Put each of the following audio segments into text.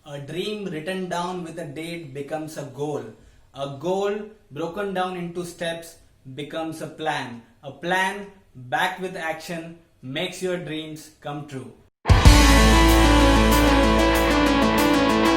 A dream written down with a date becomes a goal. A goal broken down into steps becomes a plan. A plan backed with action makes your dreams come true.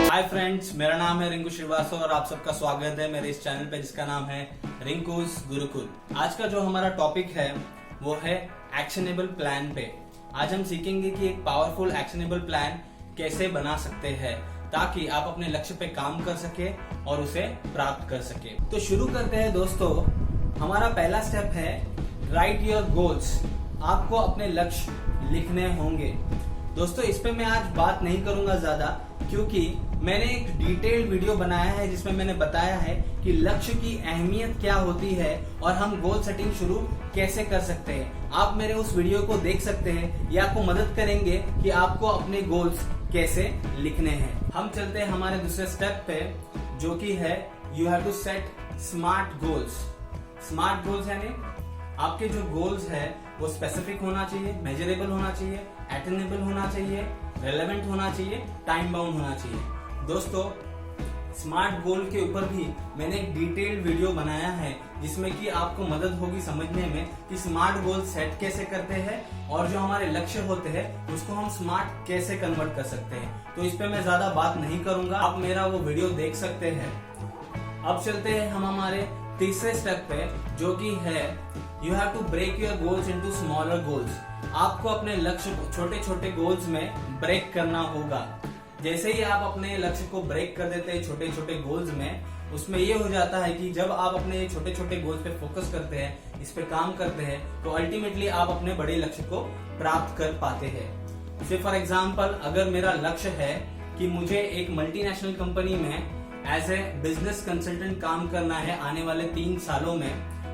Hi friends, मेरा नाम है रिंकू श्रीवास्तव और आप सबका स्वागत है मेरे इस चैनल पे जिसका नाम है रिंकूस गुरुकुल। आज का जो हमारा टॉपिक है वो है एक्शनेबल प्लान पे। आज हम सीखेंगे कि एक पावरफुल एक्शनेबल प्लान कैसे बना सकते हैं ताकि आप अपने लक्ष्य पे काम कर सके और उसे प्राप्त कर सके। तो शुरू करते हैं दोस्तों। हमारा पहला स्टेप है राइट योर गोल्स। आपको अपने लक्ष्य लिखने होंगे। दोस्तों इस पे मैं आज बात नहीं करूंगा ज्यादा, क्योंकि मैंने एक डिटेल्ड वीडियो बनाया है जिसमें मैंने बताया है कि लक्ष्य की अहमियत क्या होती है और हम गोल सेटिंग शुरू कैसे कर सकते हैं। आप मेरे उस वीडियो को देख सकते हैं, ये आपको मदद करेंगे कि आपको अपने गोल्स कैसे लिखने हैं। हम चलते हैं हमारे दूसरे स्टेप पे, जो कि है you have to set smart goals. Smart goals यानी आपके जो गोल्स है वो स्पेसिफिक होना चाहिए, मेजरेबल होना चाहिए, अटेनेबल होना चाहिए, रेलेवेंट होना चाहिए, टाइम बाउंड होना चाहिए। दोस्तों स्मार्ट गोल के ऊपर भी मैंने एक डिटेल्ड वीडियो बनाया है जिसमें कि आपको मदद होगी समझने में कि स्मार्ट गोल सेट कैसे करते हैं और जो हमारे लक्ष्य होते हैं उसको हम स्मार्ट कैसे कन्वर्ट कर सकते हैं। तो इस पे मैं ज्यादा बात नहीं करूंगा, आप मेरा वो वीडियो देख सकते हैं। अब चलते हैं हम हमारे तीसरे स्टेप पे, जो कि है you have to break your goals into smaller goals. आपको अपने लक्ष्य को छोटे छोटे गोल्स में ब्रेक करना होगा। जैसे ही आप अपने लक्ष्य को ब्रेक कर देते हैं छोटे छोटे गोल्स में, उसमें ये हो जाता है कि जब आप अपने छोटे छोटे गोल्स पे फोकस करते हैं, इस पे काम करते हैं, तो अल्टीमेटली आप अपने बड़े लक्ष्य को प्राप्त कर पाते हैं। से फॉर एग्जाम्पल, अगर मेरा लक्ष्य है कि मुझे एक मल्टीनेशनल कंपनी में एज ए बिजनेस कंसल्टेंट काम करना है आने वाले 3 सालों में,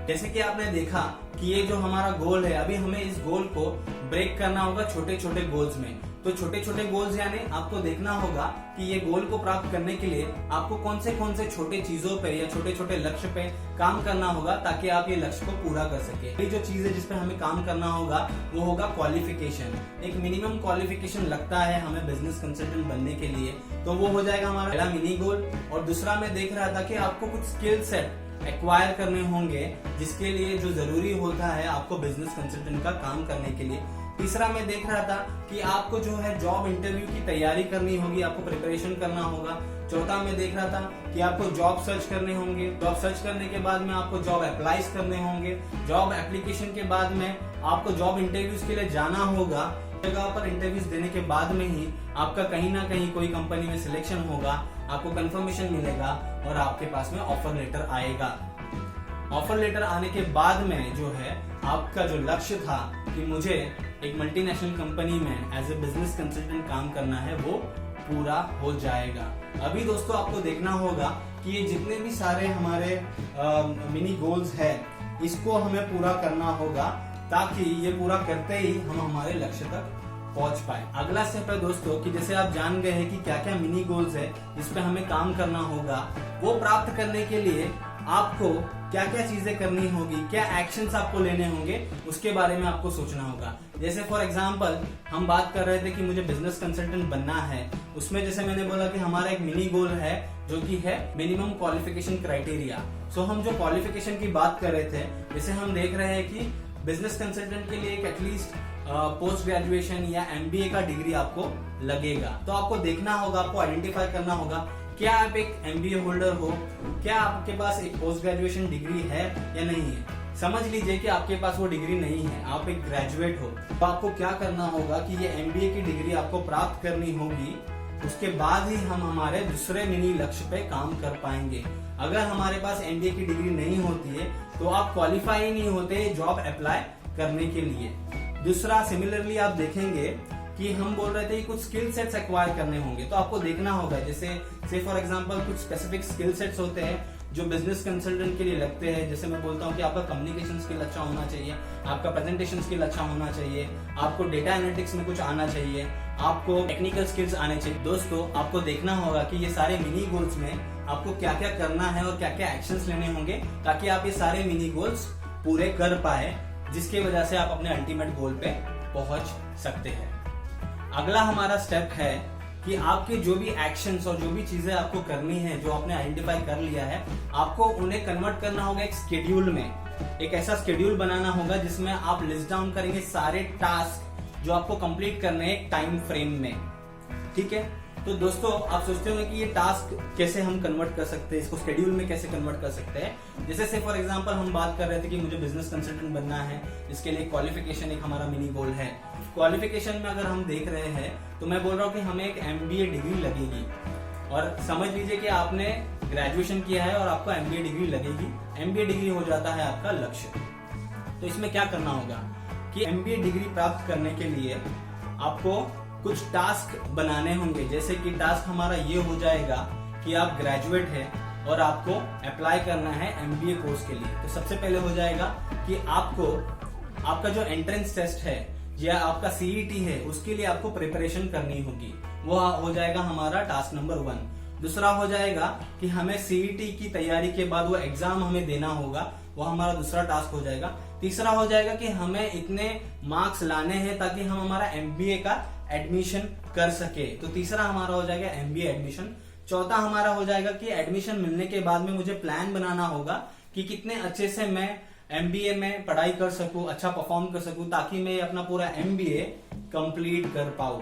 जैसे कि आपने देखा कि ये जो हमारा गोल है, अभी हमें इस गोल को ब्रेक करना होगा छोटे छोटे गोल्स में। तो छोटे छोटे गोल्स यानी आपको देखना होगा कि ये गोल को प्राप्त करने के लिए आपको कौन से छोटे चीजों पे या छोटे छोटे लक्ष्य पे काम करना होगा ताकि आप ये लक्ष्य को पूरा कर सके। ये जो चीज है जिसपे हमें काम करना होगा वो होगा क्वालिफिकेशन। एक मिनिमम क्वालिफिकेशन लगता है हमें बिजनेस कंसल्टेंट बनने के लिए, तो वो हो जाएगा हमारा पहला मिनी गोल। और दूसरा मैं देख रहा था कि आपको कुछ स्किल सेट एक्वायर करने होंगे जिसके लिए जो जरूरी होता है आपको बिजनेस कंसल्टेंट का काम करने के लिए। तीसरा मैं देख रहा था कि आपको जो है जॉब इंटरव्यू की तैयारी करनी होगी, आपको प्रिपरेशन करना होगा। चौथा मैं देख रहा था कि आपको जॉब सर्च करने होंगे। जॉब सर्च करने के बाद में आपको जॉब अप्लाई करने होंगे। जॉब एप्लीकेशन के बाद में आपको जॉब इंटरव्यूज के लिए जाना होगा। जगह पर इंटरव्यूज देने के बाद में ही आपका कहीं ना कहीं कोई कंपनी में सिलेक्शन होगा, आपको कंफर्मेशन मिलेगा और आपके पास में ऑफर लेटर आएगा। ऑफर लेटर आने के बाद में जो है आपका जो लक्ष्य था कि मुझे एक मल्टीनेशनल कंपनी में एज ए बिजनेस कंसल्टेंट काम करना है, वो पूरा हो जाएगा। अभी दोस्तों आपको देखना होगा कि ये जितने भी सारे हमारे मिनी गोल्स है इसको हमें पूरा करना होगा ताकि ये पूरा करते ही हम हमारे लक्ष्य तक पहुंच पाए। अगला स्टेप है दोस्तों कि जैसे आप जान गए हैं कि क्या क्या मिनी गोल्स है जिस पे हमें काम करना होगा, वो प्राप्त करने के लिए आपको क्या क्या चीजें करनी होगी, क्या एक्शंस आपको लेने होंगे, उसके बारे में आपको सोचना होगा। जैसे फॉर एग्जांपल हम बात कर रहे थे कि मुझे बिजनेस कंसल्टेंट बनना है, उसमें जैसे मैंने बोला कि हमारा एक मिनी गोल है जो कि है मिनिमम क्वालिफिकेशन क्राइटेरिया। सो हम जो क्वालिफिकेशन की बात कर रहे थे, जैसे हम देख रहे हैं कि बिजनेस कंसल्टेंट के लिए एक एटलीस्ट पोस्ट ग्रेजुएशन या एमबीए का डिग्री आपको लगेगा। तो आपको देखना होगा, आपको आइडेंटिफाई करना होगा क्या आप एक एमबीए होल्डर हो, क्या आपके पास एक पोस्ट ग्रेजुएशन डिग्री है या नहीं है। समझ लीजिए कि आपके पास वो डिग्री नहीं है, आप एक ग्रेजुएट हो, तो आपको क्या करना होगा कि ये एमबीए की डिग्री आपको प्राप्त करनी होगी। उसके बाद ही हम हमारे दूसरे मिनी लक्ष्य पे काम कर पाएंगे। अगर हमारे पास एमबीए की डिग्री नहीं होती है तो आप क्वालिफाई नहीं होते जॉब अप्लाई करने के लिए। दूसरा सिमिलरली आप देखेंगे कि हम बोल रहे थे कि कुछ स्किल सेट्स एक्वायर करने होंगे, तो आपको देखना होगा जैसे से फॉर एग्जांपल कुछ स्पेसिफिक स्किल सेट्स होते हैं जो बिजनेस कंसल्टेंट के लिए लगते हैं। जैसे मैं बोलता हूँ कि आपका कम्युनिकेशन स्किल अच्छा होना चाहिए, आपका प्रेजेंटेशन स्किल अच्छा होना चाहिए, आपको डेटा एनालिटिक्स में कुछ आना चाहिए, आपको टेक्निकल स्किल्स आने चाहिए। दोस्तों आपको देखना होगा कि ये सारे मिनी गोल्स में आपको क्या क्या करना है और क्या क्या एक्शंस लेने होंगे ताकि आप ये सारे मिनी गोल्स पूरे कर पाए, जिसकी वजह से आप अपने अल्टीमेट गोल पे पहुंच सकते हैं। अगला हमारा स्टेप है कि आपके जो भी एक्शंस और जो भी चीजें आपको करनी है, जो आपने आइडेंटिफाई कर लिया है, आपको उन्हें कन्वर्ट करना होगा एक स्केड्यूल में। एक ऐसा स्केड्यूल बनाना होगा जिसमें आप लिस्ट डाउन करेंगे सारे टास्क जो आपको कंप्लीट करने हैं एक टाइम फ्रेम में। ठीक है, तो दोस्तों आप सोचते होंगे कि ये टास्क कैसे हम कन्वर्ट कर सकते हैं, इसको शेड्यूल में कैसे कन्वर्ट कर सकते हैं। जैसे से फॉर एग्जांपल हम बात कर रहे थे कि मुझे बिजनेस कंसल्टेंट बनना है, इसके लिए क्वालिफिकेशन एक हमारा मिनी गोल है। क्वालिफिकेशन में अगर हम देख रहे हैं तो मैं बोल रहा हूँ कि हमें एक MBA डिग्री लगेगी, और समझ लीजिए कि आपने ग्रेजुएशन किया है और आपको MBA डिग्री लगेगी। MBA डिग्री हो जाता है आपका लक्ष्य। तो इसमें क्या करना होगा कि MBA डिग्री प्राप्त करने के लिए आपको कुछ टास्क बनाने होंगे। जैसे कि टास्क हमारा ये हो जाएगा कि आप ग्रेजुएट हैं और आपको अप्लाई करना है MBA कोर्स के लिए। तो सबसे पहले हो जाएगा कि आपको आपका जो एंट्रेंस टेस्ट है या आपका CET है उसके लिए आपको प्रिपरेशन करनी होगी। वो हो जाएगा हमारा टास्क नंबर 1। दूसरा हो जाएगा कि हमें CET की तैयारी के बाद वो एग्जाम हमें देना होगा, वो हमारा दूसरा टास्क हो जाएगा। तीसरा हो जाएगा कि हमें इतने मार्क्स लाने हैं ताकि हम हमारा MBA का एडमिशन कर सके। तो तीसरा हमारा हो जाएगा MBA एडमिशन। चौथा हमारा हो जाएगा कि एडमिशन मिलने के बाद में मुझे प्लान बनाना होगा कि कितने अच्छे से मैं MBA में पढ़ाई कर सकूं, अच्छा परफॉर्म कर सकूं, ताकि मैं अपना पूरा MBA कंप्लीट कर पाऊं।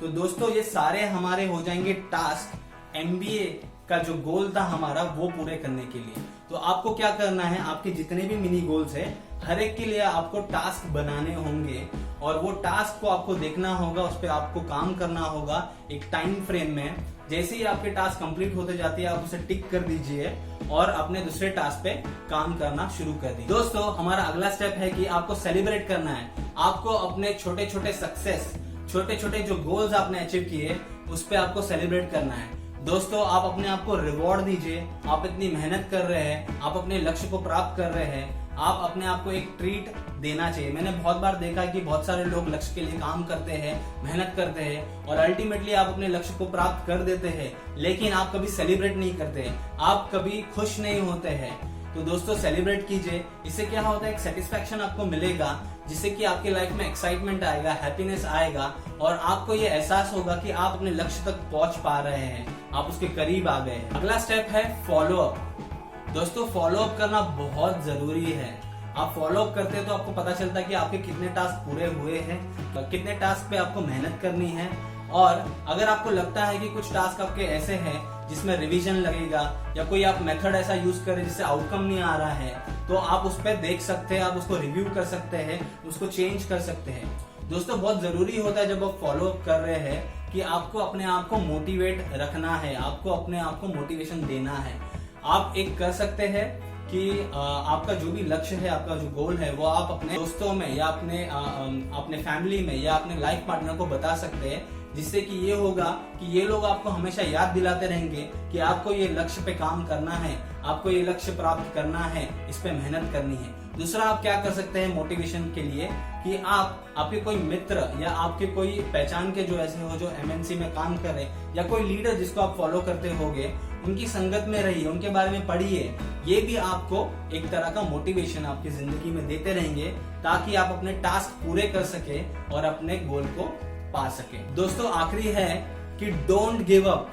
तो दोस्तों ये सारे हमारे हो जाएंगे टास्क MBA का जो गोल था हमारा वो पूरे करने के लिए। तो आपको क्या करना है, आपके जितने भी मिनी गोल्स है हर एक के लिए आपको टास्क बनाने होंगे, और वो टास्क को आपको देखना होगा, उस पर आपको काम करना होगा एक टाइम फ्रेम में। जैसे ही आपके टास्क कंप्लीट होते जाती है आप उसे टिक कर दीजिए और अपने दूसरे टास्क पे काम करना शुरू कर दीजिए। दोस्तों हमारा अगला स्टेप है कि आपको सेलिब्रेट करना है। आपको अपने छोटे छोटे सक्सेस, छोटे छोटे जो गोल्स आपने अचीव किए उस पर आपको सेलिब्रेट करना है। दोस्तों आप अपने आप को रिवॉर्ड दीजिए। आप इतनी मेहनत कर रहे हैं, आप अपने लक्ष्य को प्राप्त कर रहे हैं, आप अपने आप को एक ट्रीट देना चाहिए। मैंने बहुत बार देखा है कि बहुत सारे लोग लक्ष्य के लिए काम करते हैं, मेहनत करते हैं और अल्टीमेटली आप अपने लक्ष्य को प्राप्त कर देते हैं, लेकिन आप कभी सेलिब्रेट नहीं करते, आप कभी खुश नहीं होते हैं। तो दोस्तों सेलिब्रेट कीजिए। इससे क्या होता है, एक सेटिस्फैक्शन आपको मिलेगा, जिससे कि आपकी लाइफ में एक्साइटमेंट आएगा, हैप्पीनेस आएगा, और आपको ये एहसास होगा कि आप अपने लक्ष्य तक पहुंच पा रहे हैं, आप उसके करीब आ गए। अगला स्टेप है फॉलो अप। दोस्तों फॉलो अप करना बहुत जरूरी है। आप फॉलो अप करते हैं तो आपको पता चलता है कि आपके कितने टास्क पूरे हुए हैं, कितने टास्क पे आपको मेहनत करनी है। और अगर आपको लगता है कि कुछ टास्क आपके ऐसे हैं जिसमें रिवीजन लगेगा, या कोई आप मेथड ऐसा यूज करें जिससे आउटकम नहीं आ रहा है, तो आप उस पर देख सकते हैं, आप उसको रिव्यू कर सकते हैं, उसको चेंज कर सकते हैं। दोस्तों बहुत जरूरी होता है जब आप फॉलो अप कर रहे हैं कि आपको अपने आप को मोटिवेट रखना है, आपको अपने आप को मोटिवेशन देना है। आप एक कर सकते हैं कि आपका जो भी लक्ष्य है, आपका जो गोल है, वो आप अपने दोस्तों में या अपने फैमिली में या अपने लाइफ पार्टनर को बता सकते हैं, जिससे कि ये होगा कि ये लोग आपको हमेशा याद दिलाते रहेंगे कि आपको ये लक्ष्य पे काम करना है, आपको ये लक्ष्य प्राप्त करना है, इस पे मेहनत करनी है। दूसरा आप क्या कर सकते हैं मोटिवेशन के लिए कि आपके कोई मित्र या आपके कोई पहचान के जो ऐसे हो जो MNC में काम कर रहे, या कोई लीडर जिसको आप फॉलो करते होगे, उनकी संगत में रहिए, उनके बारे में पढ़िए। ये भी आपको एक तरह का मोटिवेशन आपकी जिंदगी में देते रहेंगे, ताकि आप अपने टास्क पूरे कर सके और अपने गोल को पा सके। दोस्तों आखिरी है कि डोंट गिव अप।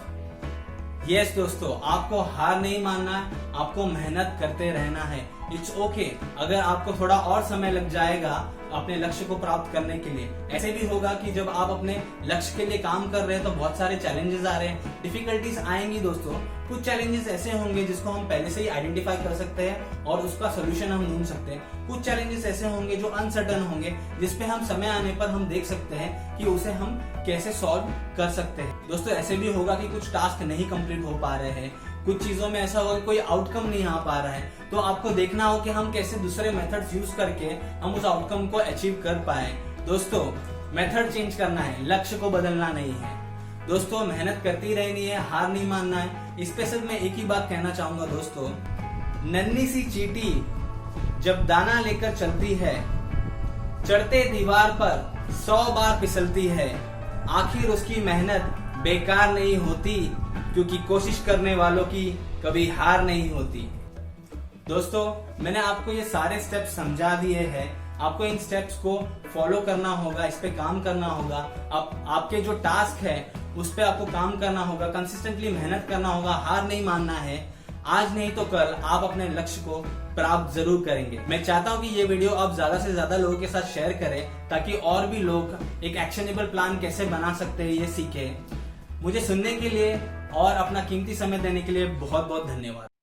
यस दोस्तों, आपको हार नहीं मानना है, आपको मेहनत करते रहना है। इट्स ओके अगर आपको थोड़ा और समय लग जाएगा अपने लक्ष्य को प्राप्त करने के लिए। ऐसे भी होगा कि जब आप अपने लक्ष्य के लिए काम कर रहे हैं तो बहुत सारे चैलेंजेस आ रहे हैं, डिफिकल्टीज आएंगी दोस्तों। कुछ चैलेंजेस ऐसे होंगे जिसको हम पहले से ही आइडेंटिफाई कर सकते हैं और उसका सोल्यूशन हम ढूंढ सकते हैं। कुछ चैलेंजेस ऐसे होंगे जो अनसर्टन होंगे, जिसपे हम समय आने पर हम देख सकते हैं कि उसे हम कैसे सॉल्व कर सकते हैं। दोस्तों ऐसे भी होगा कि कुछ टास्क नहीं कंप्लीट हो पा रहे हैं, कुछ चीजों में ऐसा होगा कोई आउटकम नहीं आ पा रहा है, तो आपको देखना हो कि हम कैसे दूसरे मेथड्स यूज करके हम उस आउटकम को अचीव कर पाए। दोस्तों मेथड चेंज करना है, लक्ष्य को बदलना नहीं है। दोस्तों मेहनत करती रहनी है, हार नहीं मानना है। इस पे सिर्फ मैं एक ही बात कहना चाहूंगा दोस्तों, नन्ही सी चींटी जब दाना लेकर चलती है, चढ़ते दीवार पर 100 बार फिसलती है, आखिर उसकी मेहनत बेकार नहीं होती, क्योंकि कोशिश करने वालों की कभी हार नहीं होती। दोस्तों मैंने आपको ये सारे स्टेप्स समझा दिए हैं, आपको इन स्टेप्स को फॉलो करना होगा, इस पे काम करना होगा। आपके जो टास्क है उस पर आपको काम करना होगा, कंसिस्टेंटली मेहनत करना होगा, हार नहीं मानना है। आज नहीं तो कल आप अपने लक्ष्य को प्राप्त जरूर करेंगे। मैं चाहता हूं कि ये वीडियो आप ज्यादा से ज्यादा लोगों के साथ शेयर करें, ताकि और भी लोग एक एक्शनेबल प्लान कैसे बना सकते हैं ये सीखें। मुझे सुनने के लिए और अपना कीमती समय देने के लिए बहुत बहुत धन्यवाद।